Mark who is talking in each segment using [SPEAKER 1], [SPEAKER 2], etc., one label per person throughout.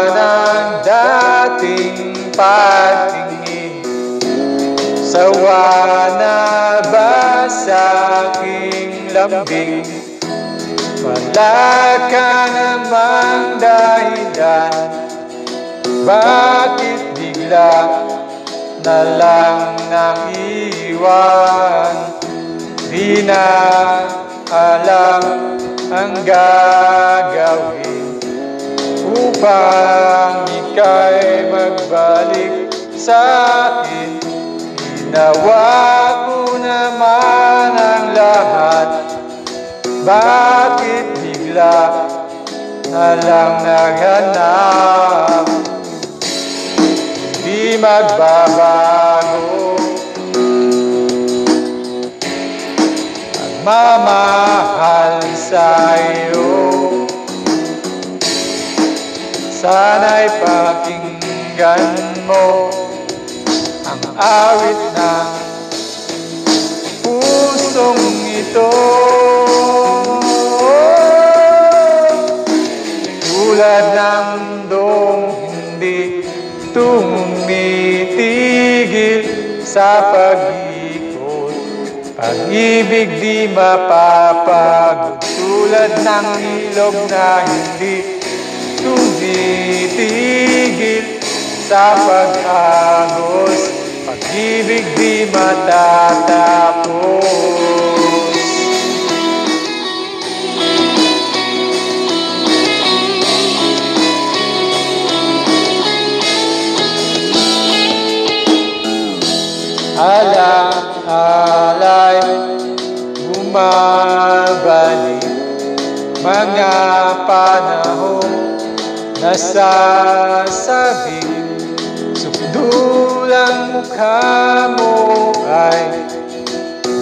[SPEAKER 1] ng dating pagtingin. Sawa na ba sa aking lambing? Wala ka namang dahilan, bakit bigla na lang nang iwan? Di na alam ang gagawin upang ika'y magbalik sa akin. Ginawa ko naman ang lahat, bakit bigla na lang naghanap? Di magbabago magmamahal sa'yo. Sana'y pakinggan mo ang awit ng pusong ito. Tulad ng dong hindi tumitigil sa pag-ikot, pag-ibig di mapapagod. Tulad ng ilog na hindi tumitigil sa pag-agos, pag-ibig di matatapos. Alay bumabalik, mga panahong nasasabing sukdulang mukha mo ay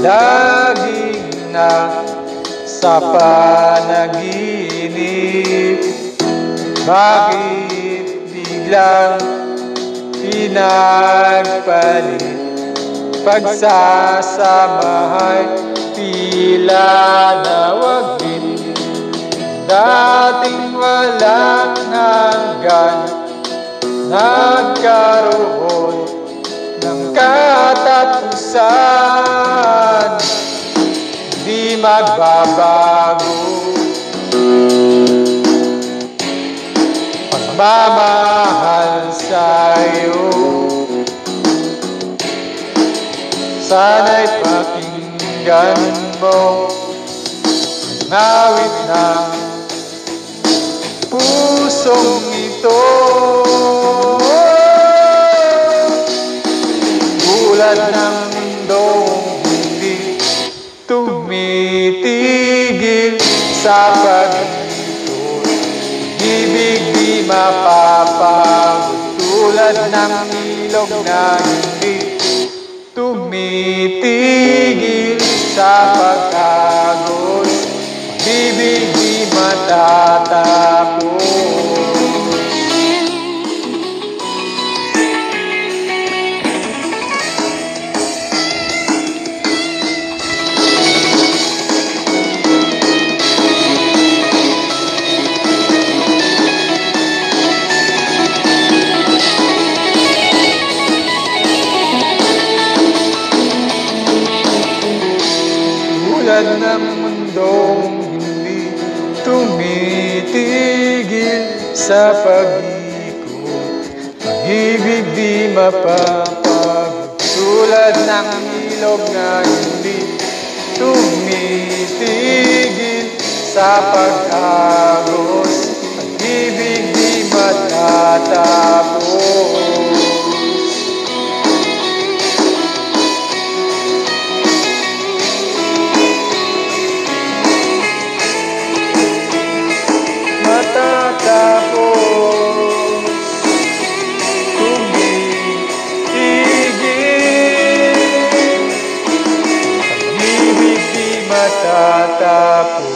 [SPEAKER 1] laging nasa panaginip. Bakit biglang pinagpalit? Pagsasamahay tila nawagin, dating walang hanggan, nagkaroon ng katapusan. Di magbabago pagmamahal sa'yo. Sana'y pakinggan mo ang awit ng pusong ito. Tulad ng mundong hindi tumitigil sa pag-ikot, pag-ibig di mapapagod. Tulad ng ilog na hindi tumitigil sa pag-agos, pag-ibig di matatapos. Tulad ng mundong hindi tumitigil sa pag-ikot, pag-ibig di mapapagod. Tulad ng ilog na hindi tumitigil sa pag-agos, pag-ibig di matatapos. Matatapos.